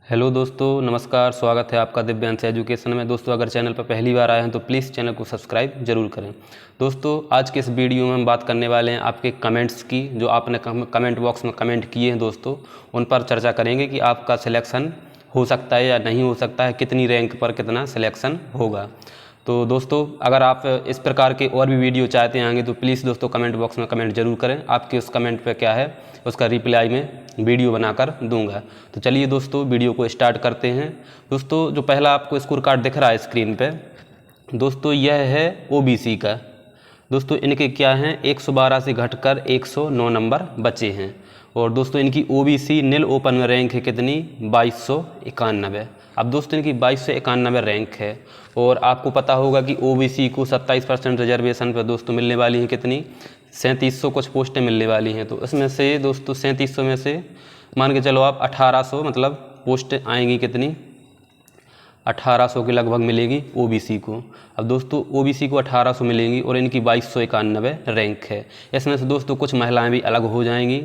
Hello दोस्तों, नमस्कार। स्वागत है आपका दिव्यांश एजुकेशन में। दोस्तों, अगर चैनल पर पहली बार आए हैं तो प्लीज़ चैनल को सब्सक्राइब जरूर करें। दोस्तों, आज के इस वीडियो में हम बात करने वाले हैं आपके कमेंट्स की, जो आपने कमेंट बॉक्स में कमेंट किए हैं दोस्तों, उन पर चर्चा करेंगे कि आपका सिलेक्शन हो सकता है या नहीं हो सकता है, कितनी रैंक पर कितना सिलेक्शन होगा। तो दोस्तों, अगर आप इस प्रकार के और भी वीडियो चाहते होंगे तो प्लीज़ दोस्तों कमेंट बॉक्स में कमेंट जरूर करें। आपके उस कमेंट पे क्या है उसका रिप्लाई में वीडियो बनाकर दूंगा। तो चलिए दोस्तों, वीडियो को स्टार्ट करते हैं। दोस्तों, जो पहला आपको स्कोर कार्ड दिख रहा है स्क्रीन पे, दोस्तों यह है ओबीसी का। दोस्तों, इनके क्या हैं 112 से घटकर 109 नंबर बचे हैं। और दोस्तों, इनकी ओबीसी नील ओपन में रैंक है कितनी 2291। अब दोस्तों, इनकी 2291 रैंक है। और आपको पता होगा कि ओबीसी को 27% रिजर्वेशन पर दोस्तों मिलने वाली है कितनी 3700 कुछ पोस्टें मिलने वाली हैं। तो इसमें से दोस्तों 3700 में से मान के चलो आप 1800 मतलब पोस्टें आएंगी कितनी 1800 के लगभग मिलेगी ओबीसी को। अब दोस्तों ओबीसी को 1800 मिलेंगी और इनकी 2291 रैंक है। इसमें से दोस्तों कुछ महिलाएं भी अलग हो जाएंगी,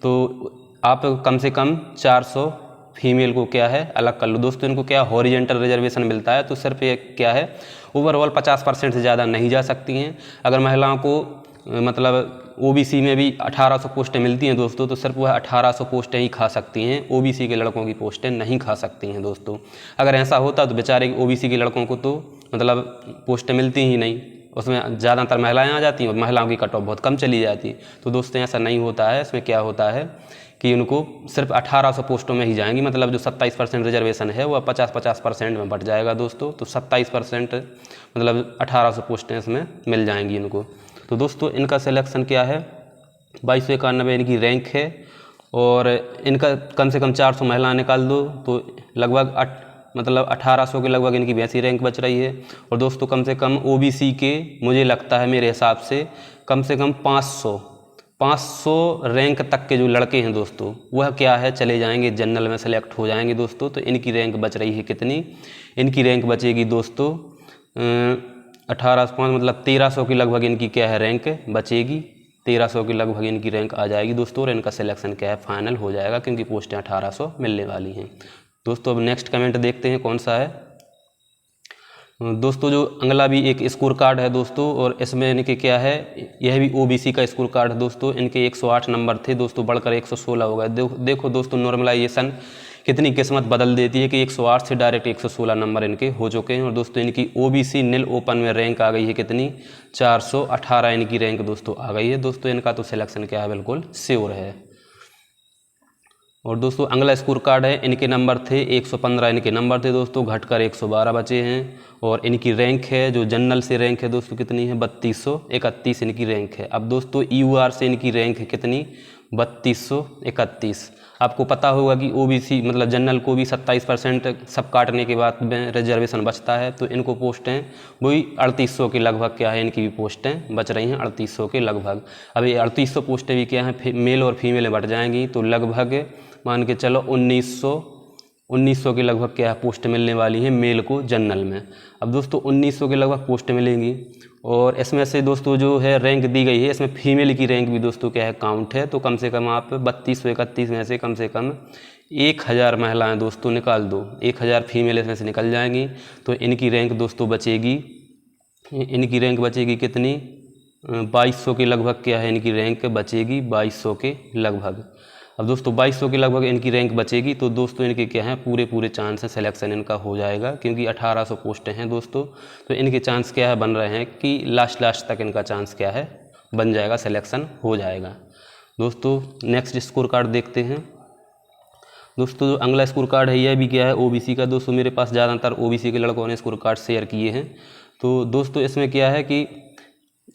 तो आप कम से कम 400 फीमेल को क्या है अलग कर लो। दोस्तों, इनको क्या हॉरिजेंटल रिजर्वेशन मिलता है, तो सिर्फ ये क्या है ओवरऑल 50% से ज़्यादा नहीं जा सकती हैं। अगर महिलाओं को मतलब ओबीसी में भी 1800 पोस्टें मिलती हैं दोस्तों, तो सिर्फ वह 1800 पोस्टें ही खा सकती हैं, ओबीसी के लड़कों की पोस्टें नहीं खा सकती हैं दोस्तों। अगर ऐसा होता तो बेचारे ओबीसी के लड़कों को तो मतलब पोस्टें मिलती ही नहीं, उसमें ज़्यादातर महिलाएं आ जाती हैं और महिलाओं की कट ऑफ बहुत कम चली जाती। तो दोस्तों ऐसा नहीं होता है। इसमें क्या होता है कि उनको सिर्फ 1800 पोस्टों में ही जाएंगी, मतलब जो 27% रिजर्वेशन है वह 50-50% में बढ़ जाएगा दोस्तों। तो 27% मतलब 1800 पोस्टें इसमें मिल जाएंगी इनको। तो दोस्तों इनका सिलेक्शन क्या है 2291 इनकी रैंक है। और इनका कम से कम 400 महिला निकाल दो तो लगभग मतलब 1800 के लगभग इनकी वैसी रैंक बच रही है। और दोस्तों कम से कम ओबीसी के मुझे लगता है मेरे हिसाब से कम 500 रैंक तक के जो लड़के हैं दोस्तों वह क्या है चले जाएंगे जनरल में सेलेक्ट हो जाएंगे दोस्तों। तो इनकी रैंक बच रही है कितनी, इनकी रैंक बचेगी दोस्तों 18 मतलब 1300 के लगभग इनकी क्या है रैंक बचेगी। 1300 के लगभग इनकी रैंक आ जाएगी दोस्तों। और इनका सिलेक्शन क्या है फाइनल हो जाएगा, क्योंकि पोस्टें 1800 मिलने वाली हैं दोस्तों। अब नेक्स्ट कमेंट देखते हैं कौन सा है दोस्तों। जो अगला भी एक स्कोर कार्ड है दोस्तों, और इसमें इनके क्या है यह भी ओबीसी का स्कोर कार्ड है दोस्तों। इनके 108 नंबर थे दोस्तों, बढ़कर 116 हो गए। देखो दोस्तों नॉर्मलाइजेशन कितनी किस्मत बदल देती है कि 108 से डायरेक्ट 116 नंबर इनके हो चुके हैं। और दोस्तों इनकी ओबीसी नील ओपन में रैंक आ गई है कितनी 418 इनकी रैंक दोस्तों आ गई है दोस्तों। इनका तो सिलेक्शन क्या है बिल्कुल श्योर है। और दोस्तों अगला स्कोर कार्ड है, इनके नंबर थे 115 इनके नंबर थे दोस्तों, घटकर 112 बचे हैं। और इनकी रैंक है जो जनरल से रैंक है दोस्तों कितनी है 3231 इनकी रैंक है। अब दोस्तों यूआर से इनकी रैंक है कितनी 3231। आपको पता होगा कि ओबीसी मतलब जनरल को भी 27% सब काटने के बाद में रिजर्वेशन बचता है, तो इनको पोस्टें वही 3800 के लगभग क्या है इनकी भी पोस्टें बच रही हैं 3800 के लगभग। अब ये 3800 पोस्टें भी क्या हैं मेल और फीमेल में बढ़ जाएंगी, तो लगभग मान के चलो 1900 के लगभग क्या है पोस्ट मिलने वाली है मेल को जनरल में। अब दोस्तों 1900 के लगभग पोस्ट मिलेंगी। और इसमें से दोस्तों जो है रैंक दी गई है इसमें फीमेल की रैंक भी दोस्तों क्या है काउंट है। तो कम से कम आप 3231 में से कम 1000 महिलाएं दोस्तों निकाल दो, 1000 फीमेल इसमें से निकल जाएंगी। तो इनकी रैंक दोस्तों बचेगी, इनकी रैंक बचेगी कितनी 2200 के लगभग क्या है इनकी रैंक बचेगी 2200 के लगभग। अब दोस्तों 2200 के लगभग इनकी रैंक बचेगी, तो दोस्तों इनके क्या है पूरे चांस है सिलेक्शन इनका हो जाएगा, क्योंकि 1800 पोस्टें हैं दोस्तों। तो इनके चांस क्या है बन रहे हैं कि लास्ट तक इनका चांस क्या है बन जाएगा, सिलेक्शन हो जाएगा दोस्तों। नेक्स्ट स्कोर कार्ड देखते हैं दोस्तों। जो अगला स्कोर कार्ड है यह भी क्या है ओबीसी का दोस्तों। मेरे पास ज़्यादातर ओबीसी के लड़कों ने स्कोर कार्ड शेयर किए हैं। तो दोस्तों इसमें क्या है कि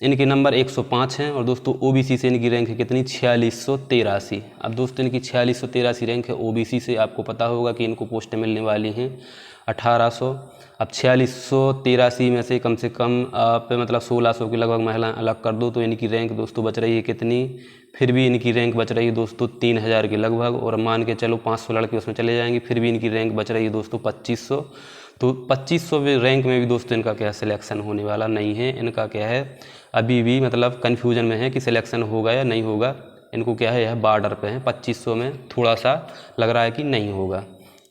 इनके नंबर 105 हैं। और दोस्तों ओबीसी से इनकी रैंक है कितनी 4683। अब दोस्तों इनकी 4683 रैंक है ओबीसी से। आपको पता होगा कि इनको पोस्टें मिलने वाली हैं 1800। अब 4683 में से कम आप मतलब 1600 के लगभग महिलाएं अलग कर दो, तो इनकी रैंक दोस्तों बच रही है कितनी, फिर भी इनकी रैंक बच रही है दोस्तों 3000 के लगभग। और मान के चलो 500 लड़के उसमें चले जाएंगे, फिर भी इनकी रैंक बच रही है दोस्तों 2500। तो 2500 रैंक में भी दोस्तों इनका क्या सिलेक्शन होने वाला नहीं है। इनका क्या है अभी भी मतलब कन्फ्यूजन में है कि सिलेक्शन होगा या नहीं होगा। इनको क्या है यह बॉर्डर पे है, 2500 में थोड़ा सा लग रहा है कि नहीं होगा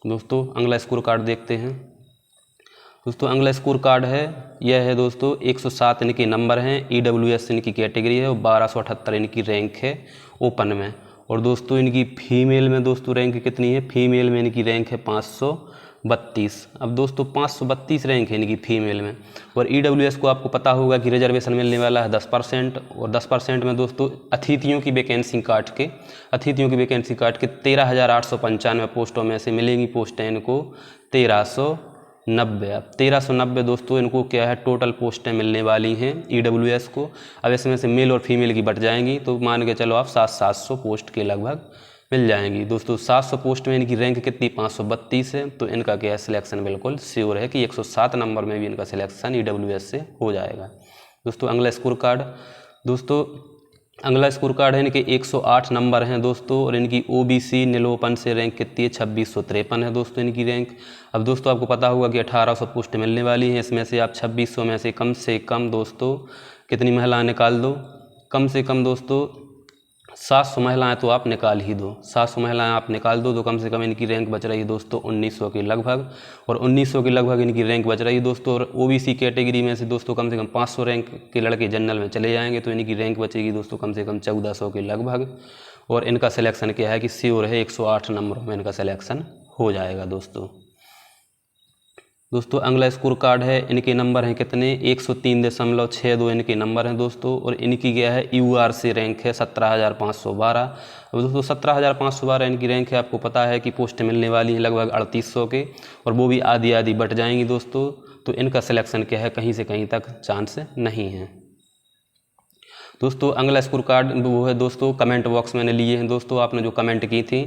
दोस्तों अगला स्कोर कार्ड देखते हैं। दोस्तों अगला स्कोर कार्ड है, यह है दोस्तों 107 इनके नंबर हैं, EWS इनकी कैटेगरी है और 1278 इनकी रैंक है ओपन में। और दोस्तों इनकी फीमेल में दोस्तों रैंक कितनी है, फीमेल में इनकी रैंक है 532। अब दोस्तों 532 रैंक है इनकी फीमेल में। और EWS को आपको पता होगा कि रिजर्वेशन मिलने वाला है 10%, और 10% में दोस्तों अतिथियों की वैकेंसी काट के 13,895 पोस्टों में से मिलेंगी पोस्टें इनको 1390। अब 1390 दोस्तों इनको क्या है टोटल पोस्टें मिलने वाली हैं EWS को। अब इसमें से मेल और फीमेल की बट जाएंगी तो मान के चलो आप 700 पोस्ट के लगभग मिल जाएंगी। दोस्तों 700 पोस्ट में इनकी रैंक कितनी 532 है, तो इनका क्या है सिलेक्शन बिल्कुल श्योर है कि 107 नंबर में भी इनका सिलेक्शन EWS से हो जाएगा। दोस्तों अगला स्कोर कार्ड, दोस्तों अगला स्कोर कार्ड है इनके 108 नंबर हैं दोस्तों, और इनकी OBC नील ओपन से रैंक कितनी है 2653 है दोस्तों इनकी रैंक। अब दोस्तों आपको पता होगा कि 1800 पोस्ट मिलने वाली हैं, इसमें से आप 2600 में से कम दोस्तों कितनी महिलाएं निकाल दो, कम से कम दोस्तों 700 महिलाएं तो आप निकाल ही दो, 700 महिलाएं आप निकाल दो तो कम से कम इनकी रैंक बच रही है दोस्तों 1900 के लगभग, और 1900 के लगभग इनकी रैंक बच रही है दोस्तों। और OBC कैटेगरी में से दोस्तों कम से कम 500 रैंक के लड़के जनरल में चले जाएंगे तो इनकी रैंक बचेगी दोस्तों कम से कम 1400 के लगभग। और इनका सिलेक्शन क्या है कि श्योर है 108 नंबर में इनका सिलेक्शन हो जाएगा दोस्तों। दोस्तों अगला स्कोर कार्ड है, इनके नंबर हैं कितने 103.62 इनके नंबर हैं दोस्तों, और इनकी क्या है UR से रैंक है 17,512। अब दोस्तों 17,512 इनकी रैंक है, आपको पता है कि पोस्ट मिलने वाली है लगभग 3800 के, और वो भी आधी आधी बट जाएंगी दोस्तों। तो इनका सिलेक्शन क्या है कहीं से कहीं तक चांस नहीं है। दोस्तों अगला स्कोर कार्ड वो है दोस्तों कमेंट बॉक्स मैंने लिए हैं दोस्तों, आपने जो कमेंट की थी,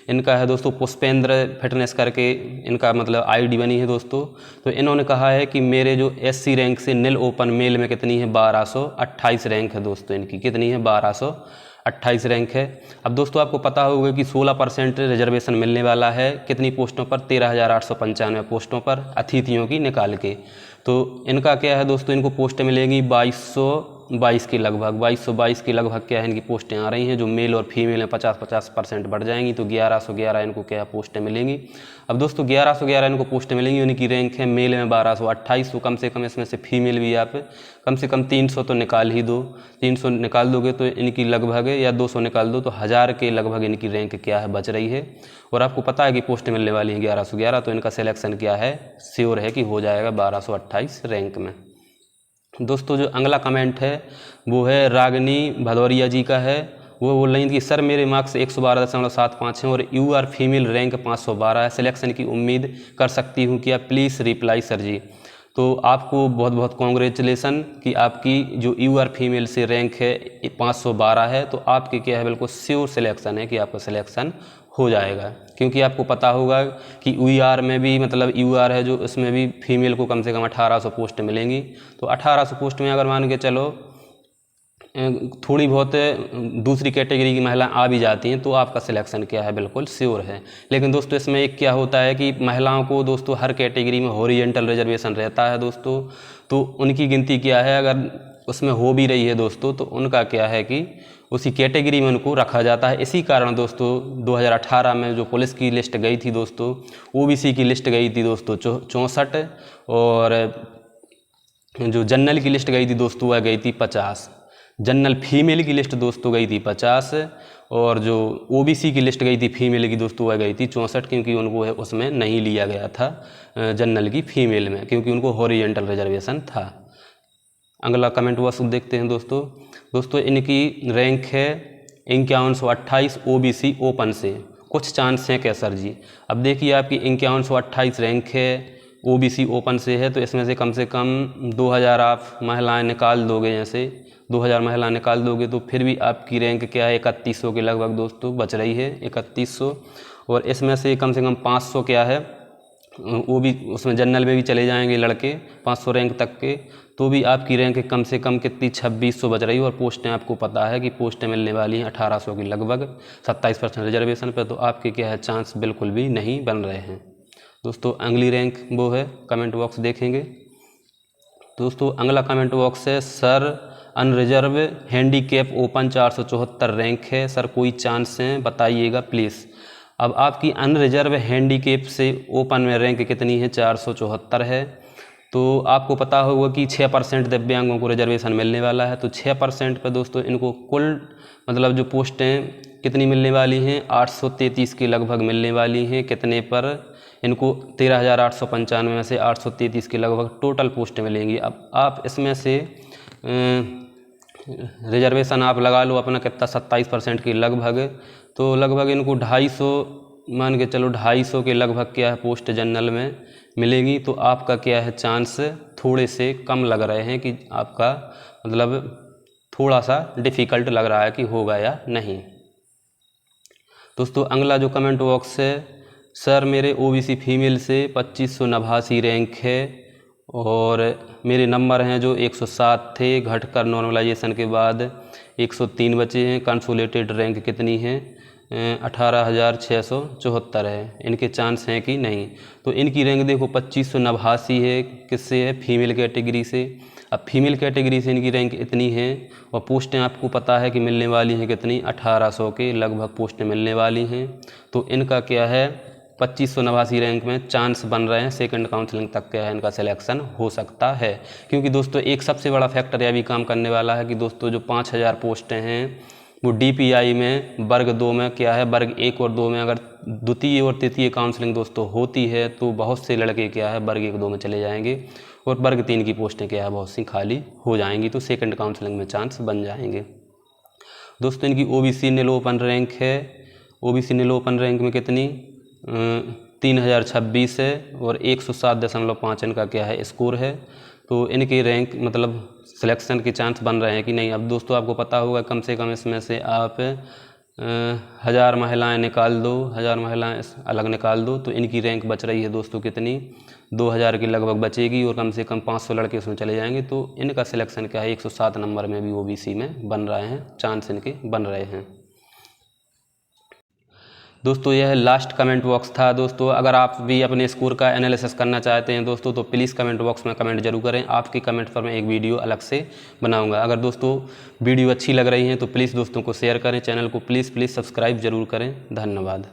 इनका है दोस्तों पुष्पेंद्र फिटनेस करके इनका मतलब ID बनी है दोस्तों। तो इन्होंने कहा है कि मेरे जो SC रैंक से नील ओपन मेल में कितनी है 1228 रैंक है दोस्तों, इनकी कितनी है 1228 रैंक है। अब दोस्तों आपको पता होगा कि 16% रिजर्वेशन मिलने वाला है कितनी पोस्टों पर 13,895 पोस्टों पर अतिथियों की निकाल के। तो इनका क्या है दोस्तों, इनको पोस्टें मिलेंगी 2222 के लगभग, 2222 के लगभग क्या है इनकी पोस्टें आ रही हैं, जो मेल और फीमेल में 50% बढ़ जाएंगी तो 1111 इनको क्या पोस्टें मिलेंगी। अब दोस्तों 1111 इनको पोस्टें मिलेंगी, उनकी रैंक है मेल में 1228, तो कम से कम इसमें से फीमेल भी आप कम से कम 300 तो निकाल ही दो, 300 निकाल दोगे तो इनकी लगभग, या 200 निकाल दो तो 1000 के लगभग इनकी रैंक क्या है बच रही है। और आपको पता है कि पोस्ट मिलने वाली है 1111, तो इनका सिलेक्शन क्या है श्योर है कि हो जाएगा 1228 रैंक में। दोस्तों जो अगला कमेंट है वो है रागिनी भदौरिया जी का है, वो बोल रही हैं कि सर मेरे मार्क्स 112.75 हैं और UR फीमेल रैंक 512 है, सिलेक्शन की उम्मीद कर सकती हूँ क्या, प्लीज़ रिप्लाई सर जी। तो आपको बहुत बहुत कॉन्ग्रेचुलेसन कि आपकी जो UR फीमेल से रैंक है 512 है, तो आपके क्या है बिल्कुल श्योर सिलेक्शन है कि आपका सिलेक्शन हो जाएगा। क्योंकि आपको पता होगा कि UR में भी मतलब UR है जो इसमें भी फीमेल को कम से कम 1800 पोस्ट मिलेंगी, तो 1800 पोस्ट में अगर मान के चलो थोड़ी बहुत दूसरी कैटेगरी की महिला आ भी जाती हैं तो आपका सिलेक्शन क्या है बिल्कुल श्योर है। लेकिन दोस्तों इसमें एक क्या होता है कि महिलाओं को दोस्तों हर कैटेगरी में हॉरिजॉन्टल रिजर्वेशन रहता है दोस्तों, तो उनकी गिनती क्या है अगर उसमें हो भी रही है दोस्तों तो उनका क्या है कि उसी कैटेगरी में उनको रखा जाता है। इसी कारण दोस्तों 2018 में जो पुलिस की लिस्ट गई थी दोस्तों, OBC की लिस्ट गई थी दोस्तों 64, और जो जनरल की लिस्ट गई थी दोस्तों वह गई थी 50। जनरल फीमेल की लिस्ट दोस्तों गई थी 50, और जो OBC की लिस्ट गई थी फीमेल की दोस्तों वह गई थी 64, क्योंकि उनको उसमें नहीं लिया गया था जनरल की फीमेल में, क्योंकि उनको हॉरिजॉन्टल रिजर्वेशन था। अगला कमेंट बॉक्स देखते हैं दोस्तों इनकी रैंक है 5128 OBC ओपन से, कुछ चांस हैं क्या सर जी। अब देखिए आपकी 5128 रैंक है OBC ओपन से है, तो इसमें से कम 2000 आप महिलाएं निकाल दोगे, जैसे 2000 महिला निकाल दोगे तो फिर भी आपकी रैंक क्या है 3100 के लगभग दोस्तों बच रही है 3100, और इसमें से कम 500 क्या है वो भी उसमें जनरल में भी चले जाएंगे लड़के 500 रैंक तक के, तो भी आपकी रैंक कम से कम कितनी 2600 बच रही है। और पोस्टें आपको पता है कि पोस्टें मिलने वाली हैं 1800 की लगभग 27% रिजर्वेशन पर, तो आपके क्या है चांस बिल्कुल भी नहीं बन रहे हैं दोस्तों। अगली रैंक वो है कमेंट बॉक्स देखेंगे दोस्तों। अगला कमेंट बॉक्स है sir unreserved handicap open 474 rank है सर, कोई चांस है बताइएगा प्लीज़। अब आपकी अनरिजर्व हैंडीकेप से ओपन में रैंक कितनी है, 474 है। तो आपको पता होगा कि 6% दिव्यांगों को रिजर्वेशन मिलने वाला है। तो 6% पर दोस्तों इनको कुल मतलब जो पोस्टें कितनी मिलने वाली हैं, 833 के लगभग मिलने वाली हैं। कितने पर, इनको 13,895 में से 833 के लगभग टोटल पोस्टें मिलेंगी। अब आप इसमें से रिजर्वेशन आप लगा लो अपना कितना, 27% के लगभग। तो लगभग इनको 250 मान के चलो, 250 के लगभग क्या है पोस्ट जनरल में मिलेगी। तो आपका क्या है चांस थोड़े से कम लग रहे हैं कि आपका मतलब थोड़ा सा डिफ़िकल्ट लग रहा है कि होगा या नहीं। दोस्तों अगला जो कमेंट बॉक्स है, सर मेरे ओबीसी फीमेल से 2589 रैंक है और मेरे नंबर हैं जो 107 थे, घटकर नॉर्मलाइजेशन के बाद 103 बचे हैं। कंसोलिडेटेड रैंक कितनी है, 18,674 है। इनके चांस हैं कि नहीं। तो इनकी रैंक देखो 2589 है, किससे है, फीमेल कैटेगरी से। अब फीमेल कैटेगरी से इनकी रैंक इतनी है और पोस्टें आपको पता है कि मिलने वाली हैं कितनी, 1800 के लगभग पोस्टें मिलने वाली हैं। तो इनका क्या है 2589 रैंक में चांस बन रहे हैं, सेकंड काउंसलिंग तक क्या है इनका सिलेक्शन हो सकता है। क्योंकि दोस्तों एक सबसे बड़ा फैक्टर यह भी काम करने वाला है कि दोस्तों जो 5000 पोस्टें हैं वो डीपीआई में वर्ग 2 में क्या है, वर्ग 1 और 2 में अगर द्वितीय और तृतीय काउंसलिंग दोस्तों होती है तो बहुत से लड़के क्या है वर्ग 1 2 में चले जाएंगे और वर्ग 3 की पोस्टें क्या है बहुत सी खाली हो जाएंगी। तो सेकंड काउंसलिंग में चांस बन जाएंगे। दोस्तों इनकी ओबीसी नील ओपन रैंक है, ओबीसी नील ओपन रैंक में कितनी 3026 है और 107.5 इनका क्या है स्कोर है। तो इनकी रैंक मतलब सिलेक्शन के चांस बन रहे हैं कि नहीं। अब दोस्तों आपको पता होगा कम से कम इसमें से आप 1000 महिलाएं निकाल दो, 1000 महिलाएं अलग निकाल दो तो इनकी रैंक बच रही है दोस्तों कितनी, 2000 के लगभग बचेगी और कम से कम 500 लड़के उसमें चले जाएंगे। तो इनका सिलेक्शन क्या है 107 नंबर में भी ओबीसी में बन रहे हैं, चांस इनके बन रहे हैं। दोस्तों यह लास्ट कमेंट बॉक्स था। दोस्तों अगर आप भी अपने स्कोर का एनालिसिस करना चाहते हैं दोस्तों तो प्लीज़ कमेंट बॉक्स में कमेंट जरूर करें। आपके कमेंट पर मैं एक वीडियो अलग से बनाऊंगा। अगर दोस्तों वीडियो अच्छी लग रही है तो प्लीज़ दोस्तों को शेयर करें, चैनल को प्लीज़ सब्सक्राइब जरूर करें। धन्यवाद।